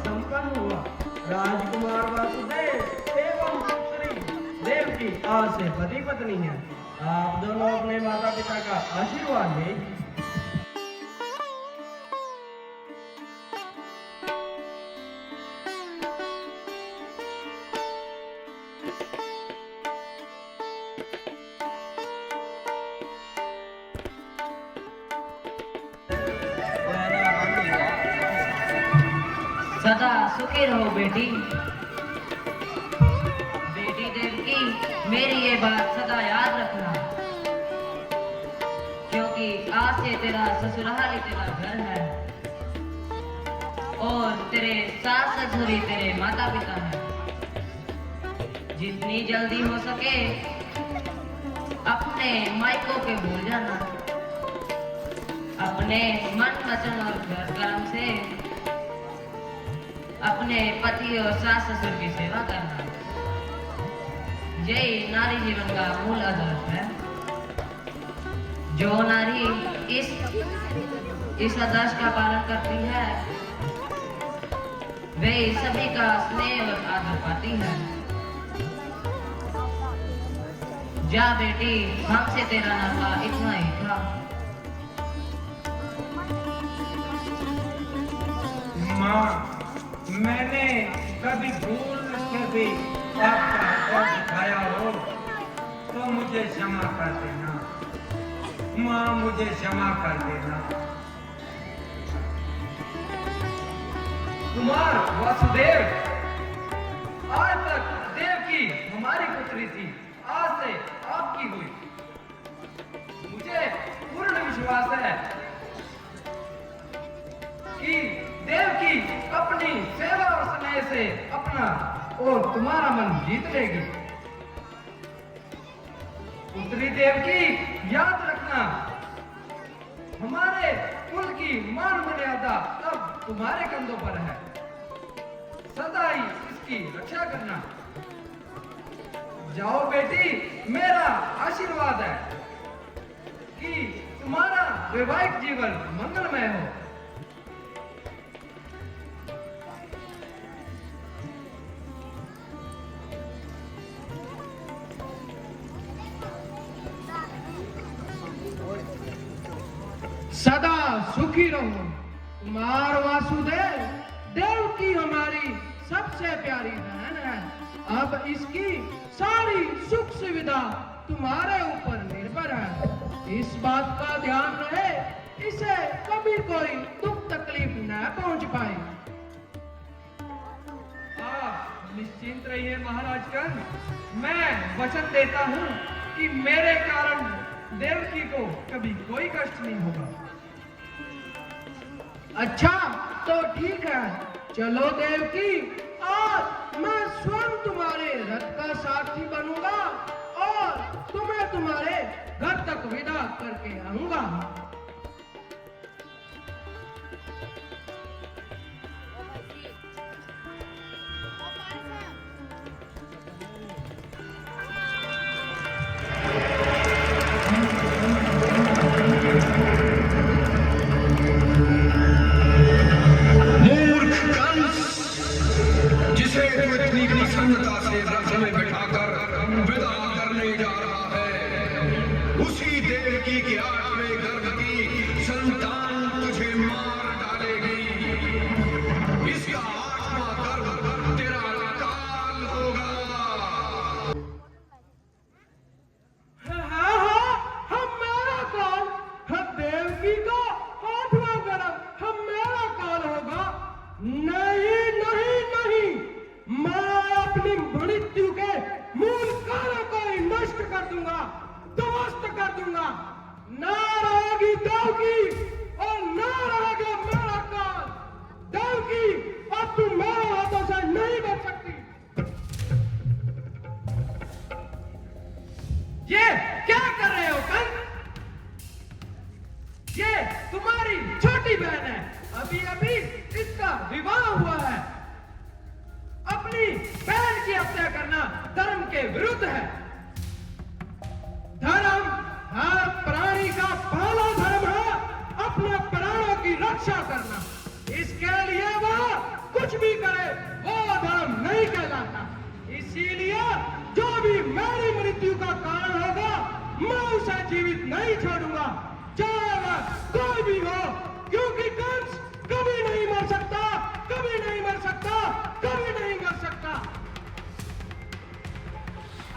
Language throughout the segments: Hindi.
संपन्न हुआ। राजकुमार वासुदेव एवं पुत्री देवकी आज से पति पत्नी है। आप दोनों अपने माता पिता का आशीर्वाद लें। सदा सुखी रहो बेटी। बेटी देवकी, मेरी ये बात सदा याद रखना, क्योंकि आज से तेरा ससुराल ही तेरा घर है और तेरे सास ससुरी तेरे माता पिता हैं। जितनी जल्दी हो सके अपने मायकों के भूल जाना। अपने मन वचन और घर कर्म से अपने पति और सास ससुर की सेवा करना, यही नारी जीवन का मूल आदर्श है। जो नारी इस आदर्श का पालन करती है वे सभी का स्नेह और आदर पाती है। जा बेटी, हमसे तेरा नाता इतना ही था। माँ, मैंने कभी भूल के भी आपका और दिखाया हो तो मुझे क्षमा कर देना। माँ, मुझे क्षमा कर देना। कुमार वासुदेव, आज तक देवकी हमारी पुत्री थी, आज से आपकी हुई। मुझे पूर्ण विश्वास है कि देवकी अपनी सेवा और स्नेह से अपना और तुम्हारा मन जीत लेगी। पुत्री देवकी, याद रखना, हमारे कुल की मान मर्यादा अब तुम्हारे कंधों पर है। सदा ही इसकी रक्षा करना। जाओ बेटी, मेरा आशीर्वाद है कि तुम्हारा वैवाहिक जीवन मंगलमय हो। सदा सुखी रहो। कुमार वासुदेव, देवकी हमारी सबसे प्यारी बहन है। अब इसकी सारी सुख सुविधा तुम्हारे ऊपर निर्भर है। इस बात का ध्यान रहे, इसे कभी कोई दुख तकलीफ न पहुंच पाए। आप निश्चिंत रहिए महाराज कर्ण, मैं वचन देता हूँ कि मेरे कारण देवकी को कभी कोई कष्ट नहीं होगा। अच्छा, तो ठीक है। चलो देवकी, आज मैं स्वयं तुम्हारे रथ का सारथी बनूंगा और तुम्हें तुम्हारे घर तक विदा करके आऊंगा।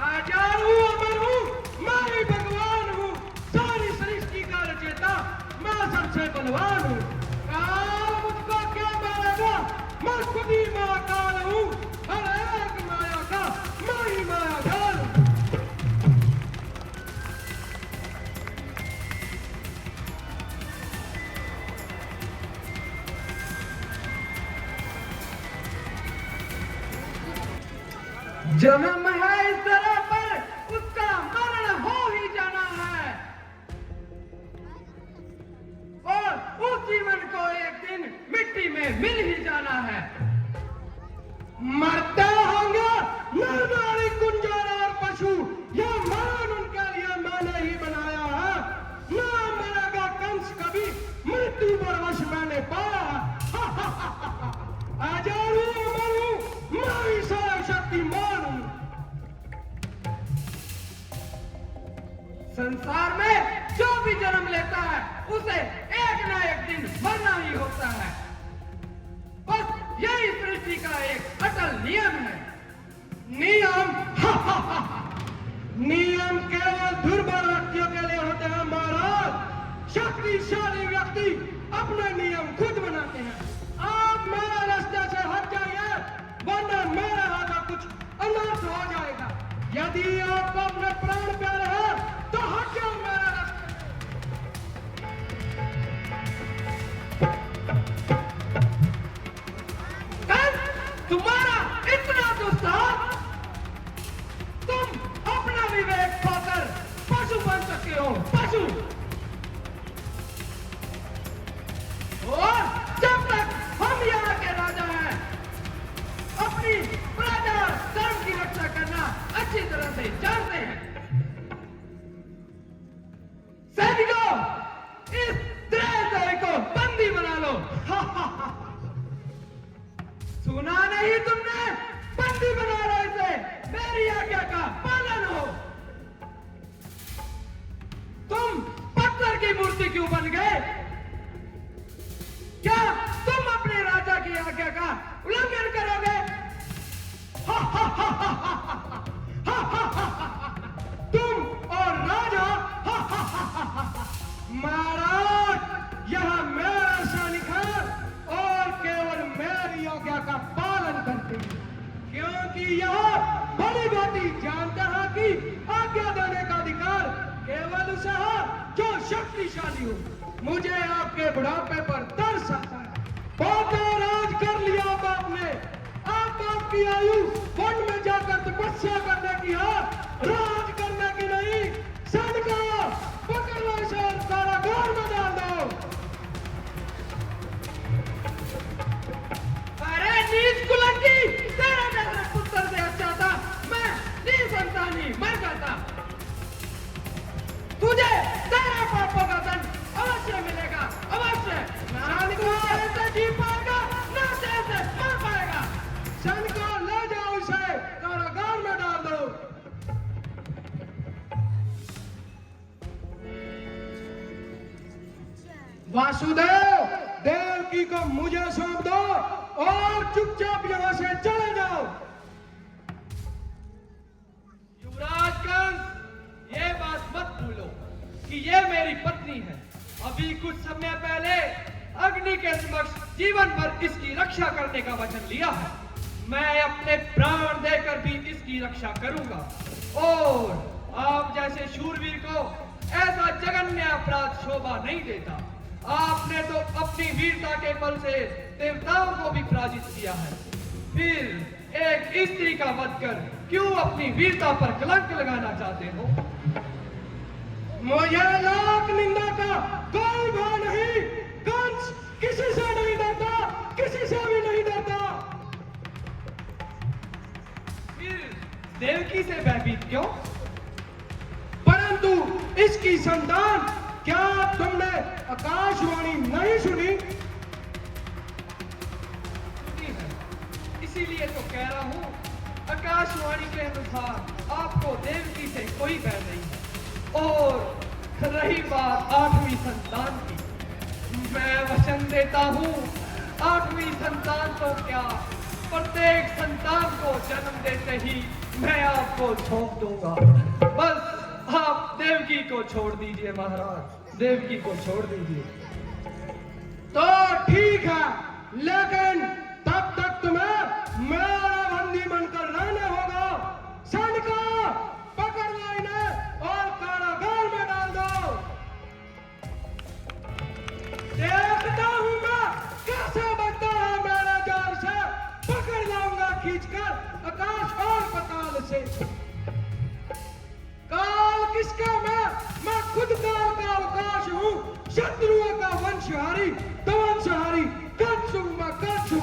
आजाद हूँ, अमर हूँ, मैं ही भगवान हूँ, सारी सृष्टि का रचयिता, मैं सबसे बलवान हूँ। काल मुझको क्या मारेगा, मैं खुद ही महाकाल हूँ, हर एक माया का मैं ही मायाजाल हूँ। जन्म है इस तरह पर, उसका मरण हो ही जाना है, और उस जीवन को एक दिन मिट्टी में मिल ही जाना है। मरते होंगे नर नारी कुंजर और पशु, यह मान उनके लिए मैंने ही बनाया है। ना मरेगा कंस कभी, मृत्यु पर वश मैंने पाया है। आजाद हूँ, अमर हूँ, मैं ही सर्वशक्तिमान हूँ। संसार में जो भी जन्म लेता है उसे एक ना एक दिन मरना ही होता है। बस यही सृष्टि का एक अटल नियम है। नियम नियम केवल दुर्बल व्यक्तियों के लिए होते हैं महाराज। शक्तिशाली व्यक्ति अपने नियम खुद बनाते हैं। आप मेरे रास्ते से हट जाइए, वरना मेरे हाथ कुछ अनर्थ हो जाएगा। यदि आपको अपने प्राण प्यारे हैं तो हट जाओ मेरे रास्ते से। तुम्हारा इतना दुस्साहस, तुम अपना विवेक खोकर पशु बन सकते हो, पशु। और जब तक हम यहाँ के राजा हैं, अपनी प्रजा धर्म की रक्षा करना अच्छी तरह से जानते हैं। सैनिकों, इस द्रोही को बंदी बना लो। सुना नहीं तुमने? बंदी बना लो इसे, मेरी आज्ञा का पालन हो। तुम पत्थर की मूर्ति क्यों बन गए? क्या तुम अपने राजा की आज्ञा का उल्लंघन करोगे? तुम और राजा? महाराज, यह मेरा सैनिक है और केवल मेरी आज्ञा का पालन करते हैं, क्योंकि यह बड़ी भांति जानता है कि आज्ञा देने का अधिकार केवल उसे है जो शक्तिशाली हो। मुझे आपके बुढ़ापे पर तरस आता है। बहुत राज कर लिया बाप ने, अब आपकी आयु वन में जाकर तपस्या करने की है, राज करने की नहीं। सैनिकों, पकड़ लो इसे और कारागार में डाल दो। अरे नीच कुलंगी, तेरा जैसे पुत्र से अच्छा था मैं निसंतानी मर जाता। तुझे तेरा पापों का दंड अवश्य मिलेगा, अवश्य। सैनिकों, ऐसे जी पाएगा ना ऐसे मर पाएगा। सैनिकों, ले जाओ इसे कारागार में डाल दो। वासुदेव, देवकी को मुझे सौंप दो और चुपचाप यहाँ से चले जाओ। युवराज कंस, ये बात मत भूलो कि ये मेरी पत्नी है। अभी कुछ समय पहले अग्नि के समक्ष जीवन भर इसकी रक्षा करने का वचन लिया है। मैं अपने प्राण देकर भी इसकी रक्षा करूंगा। और आप जैसे शूरवीर को ऐसा जघन्य अपराध शोभा नहीं देता। आपने तो अपनी वीरता के बल से देवताओं को भी पराजित किया है, फिर एक स्त्री का वध कर क्यों अपनी वीरता पर कलंक लगाना चाहते हो? मुझे लाख निंदा का कोई भय नहीं। कंस किसी से नहीं डरता, किसी से भी नहीं डरता। फिर देवकी से भयभीत क्यों? परंतु इसकी संतान, क्या तुमने आकाशवाणी नहीं सुनी? सुनी है, इसीलिए तो कह रहा हूँ। आकाशवाणी के अनुसार आपको देवकी से कोई भय नहीं है। और रही बात 8वीं संतान की, मैं वचन देता हूँ 8वीं संतान तो क्या, पर प्रत्येक संतान को जन्म देते ही मैं आपको सौंप दूंगा। बस आप देवकी को छोड़ दीजिए महाराज, देवकी को छोड़ दीजिए। तो ठीक है, लेकिन तब तक तुम्हें मेरा बंदी बनकर रहना होगा। सैनिकों, पकड़ लो इन्हें और कारागार में डाल दो। देखता हूं मैं कैसे बचता है मेरे जाल से। पकड़ लाऊंगा खींचकर आकाश और पताल से। काल किसका मैं खुद काल का अवकाश हूँ। शत्रुओं का वंशहारी, दवंशहारी, कंसु मैं कंसु।